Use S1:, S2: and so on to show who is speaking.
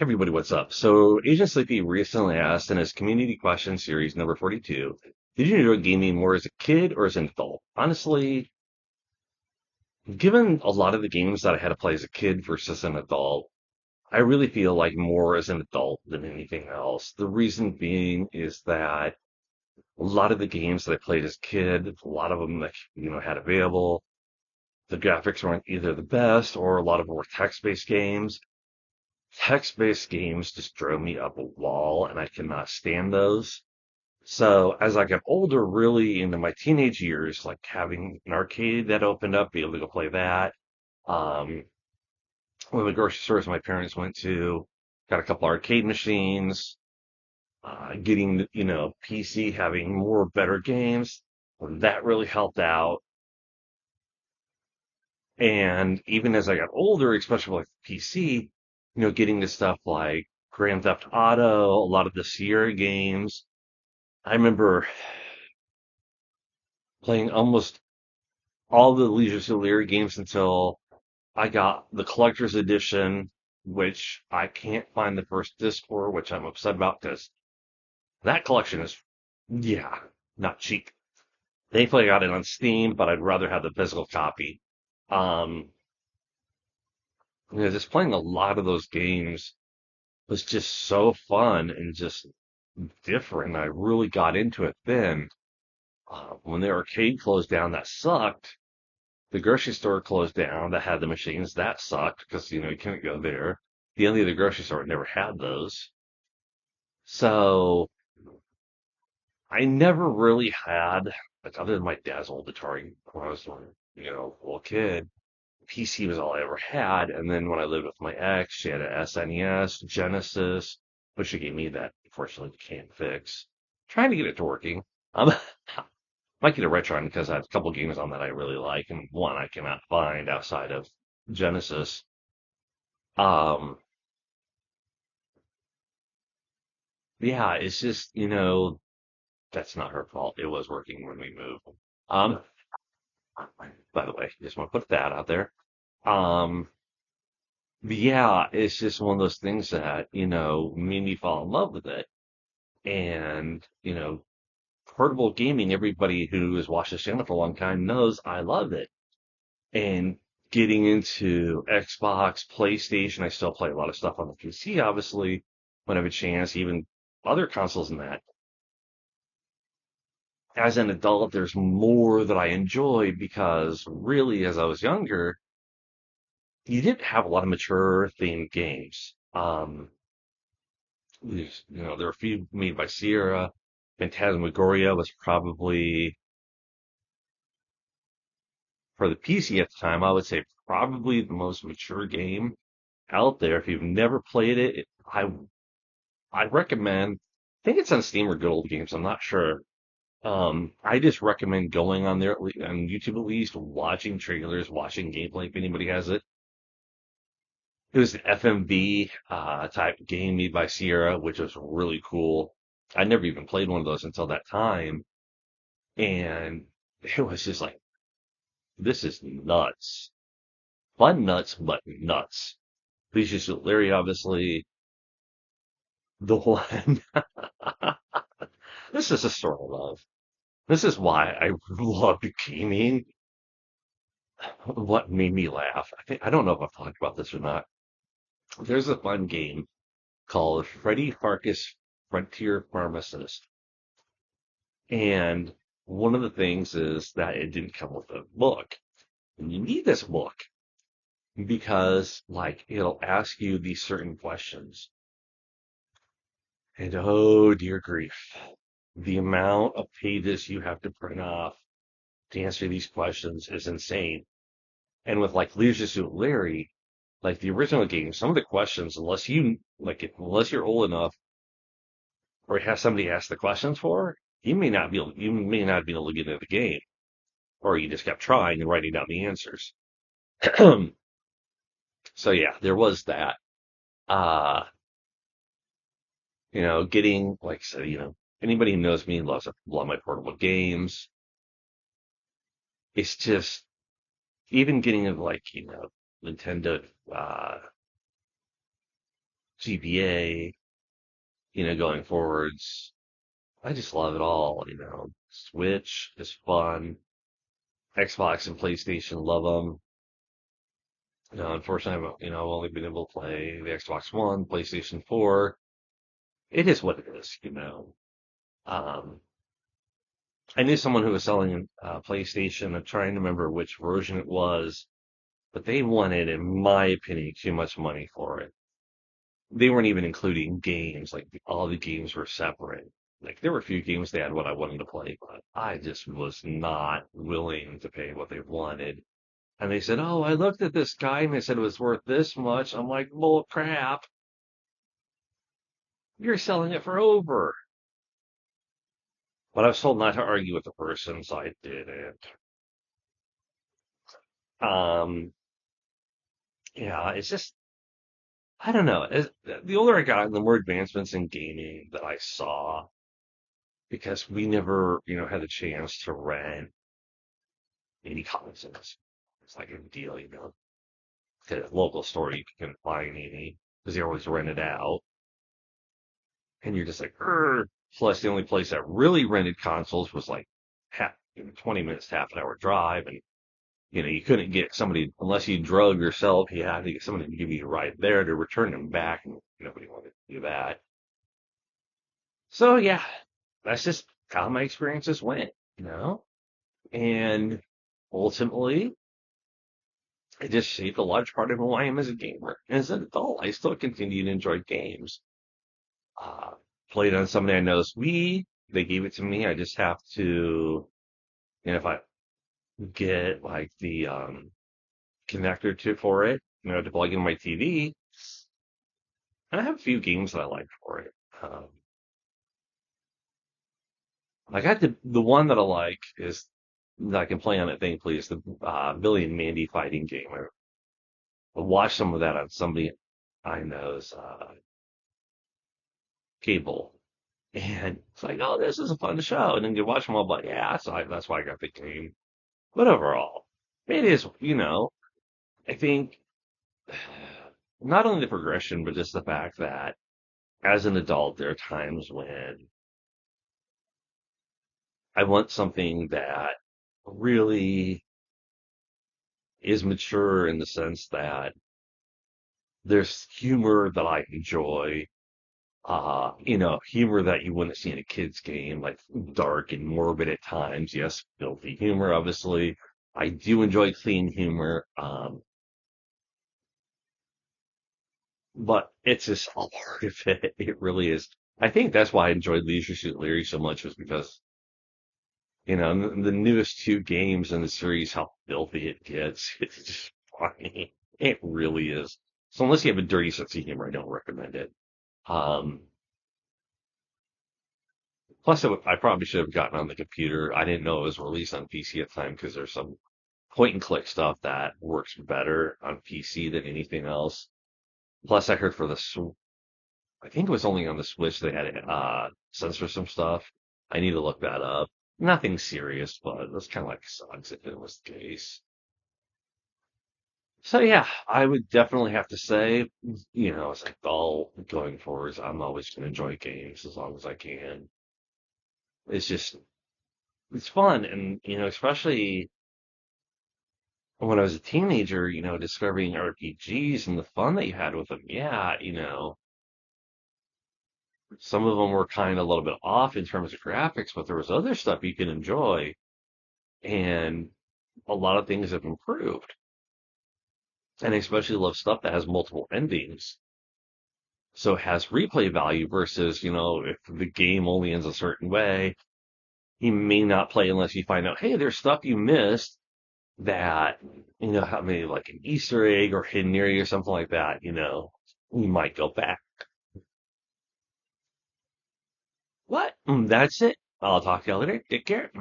S1: Everybody, what's up? So, Agent Sleepy recently asked in his community question series number 42, did you enjoy gaming more as a kid or as an adult? Honestly, given a lot of the games that I had to play as a kid versus an adult, I really feel like more as an adult than anything else. The reason being is that a lot of the games that I played as a kid, a lot of them that had available, the graphics weren't either the best or a lot of them were text-based games. Text-based games just drove me up a wall, and I cannot stand those. So as I got older, really into my teenage years, like having an arcade that opened up, be able to go play that. Um, one of the grocery stores my parents went to, got a couple arcade machines, getting, PC, having more better games. That really helped out. And even as I got older, especially with PC, getting to stuff like Grand Theft Auto, a lot of the Sierra games. I remember playing almost all the Leisure Suit Larry games until I got the collector's edition, which I can't find the first disc for, which I'm upset about because that collection is, yeah, not cheap. Thankfully, I got it on Steam, but I'd rather have the physical copy. Um, just playing a lot of those games was just so fun and just different. I really got into it then. When the arcade closed down, that sucked. The grocery store closed down that had the machines. That sucked because, you couldn't go there. The only other grocery store never had those. So I never really had, like, other than my dad's old Atari when I was, a little kid, PC was all I ever had. And then when I lived with my ex, she had an SNES, Genesis, but she gave me that. Unfortunately, can't fix. Trying to get it to working. Might get a Retron because I have a couple games on that I really like, and one I cannot find outside of Genesis. Um, yeah, it's just, that's not her fault. It was working when we moved. Um, by the way, just want to put that out there. Um, but yeah, it's just one of those things that, made me fall in love with it. And, portable gaming, everybody who has watched this channel for a long time knows I love it. And getting into Xbox, PlayStation, I still play a lot of stuff on the PC, obviously, when I have a chance, even other consoles than that. As an adult, there's more that I enjoy because really, as I was younger, you didn't have a lot of mature themed games. There were a few made by Sierra. Phantasmagoria was probably, for the PC at the time, I would say probably the most mature game out there. If you've never played it, I recommend. I think it's on Steam or Good Old Games. I'm not sure. I just recommend going on there on YouTube at least, watching trailers, watching gameplay if anybody has it. It was an FMV type game made by Sierra, which was really cool. I never even played one of those until that time, and it was just like, this is nuts. Fun nuts, but nuts. Lucius Larry, obviously, the one. This is a story of love. This is why I loved gaming. What made me laugh? I don't know if I've talked about this or not. There's a fun game called Freddy Farkas Frontier Pharmacist. And one of the things is that it didn't come with a book. And you need this book because, like, it'll ask you these certain questions. And oh, dear grief, the amount of pages you have to print off to answer these questions is insane. And with like Leisure Suit Larry, like the original game, some of the questions, unless you're old enough or have somebody ask the questions for, you may not be able to get into the game, or you just kept trying and writing down the answers. So yeah, there was that. Uh, getting, like I said, anybody who knows me loves a lot of my portable games. It's just even getting into like, Nintendo, GBA, going forwards. I just love it all. Switch is fun. Xbox and PlayStation love them. Unfortunately, I've only been able to play the Xbox One, PlayStation 4. It is what it is. Um, I knew someone who was selling a PlayStation. I'm trying to remember which version it was, but they wanted, in my opinion, too much money for it. They weren't even including games. Like all the games were separate. Like there were a few games they had what I wanted to play, but I just was not willing to pay what they wanted. And they said, "Oh, I looked at this guy and they said it was worth this much." I'm like, "Bull crap! You're selling it for over." But I was told not to argue with the person, so I didn't. Um, yeah, it's just I don't know. The older I got, the more advancements in gaming that I saw because we never, had a chance to rent any consoles. It's like a deal. At a local store you couldn't find any because they always rented out, and you're just like, "Urgh." Plus, the only place that really rented consoles was like 20 minutes, half an hour drive, and you couldn't get somebody unless you drug yourself. You had to get somebody to give you a ride there to return them back, and nobody wanted to do that. So yeah, that's just how my experiences went. And ultimately, it just shaped a large part of who I am as a gamer. And as an adult, I still continue to enjoy games. Uh, Played on somebody I know's Wii. They gave it to me. I just have to, if I get like the connector to for it, to plug in my TV. And I have a few games that I like for it. I got the one that I like is that I can play on it, thankfully, is the Billy and Mandy fighting game. I watched some of that on somebody I know's cable. And it's like, oh, this is a fun show. And then you watch them all, but yeah, that's why I got the game. But overall, it is. I think not only the progression, but just the fact that as an adult, there are times when I want something that really is mature in the sense that there's humor that I enjoy. Humor that you wouldn't see in a kid's game, like dark and morbid at times. Yes, filthy humor, obviously. I do enjoy clean humor, but it's just a part of it. It really is. I think that's why I enjoyed Leisure Suit Larry so much was because, the newest two games in the series, how filthy it gets. It's just funny. It really is. So unless you have a dirty sense of humor, I don't recommend it. Um, Plus, I probably should have gotten on the computer. I didn't know it was released on PC at the time because there's some point and click stuff that works better on PC than anything else. Plus, I heard I think it was only on the Switch they had to censor some stuff. I need to look that up. Nothing serious, but that's kind of like sucks if it was the case. So yeah, I would definitely have to say, it's like all going forwards, I'm always going to enjoy games as long as I can. It's just, it's fun. And, especially when I was a teenager, discovering RPGs and the fun that you had with them. Yeah, some of them were kind of a little bit off in terms of graphics, but there was other stuff you can enjoy, and a lot of things have improved. And I especially love stuff that has multiple endings. So it has replay value versus, if the game only ends a certain way, you may not play unless you find out, hey, there's stuff you missed that, have maybe like an Easter egg or hidden area or something like that, you might go back. What? That's it. I'll talk to you later. Take care.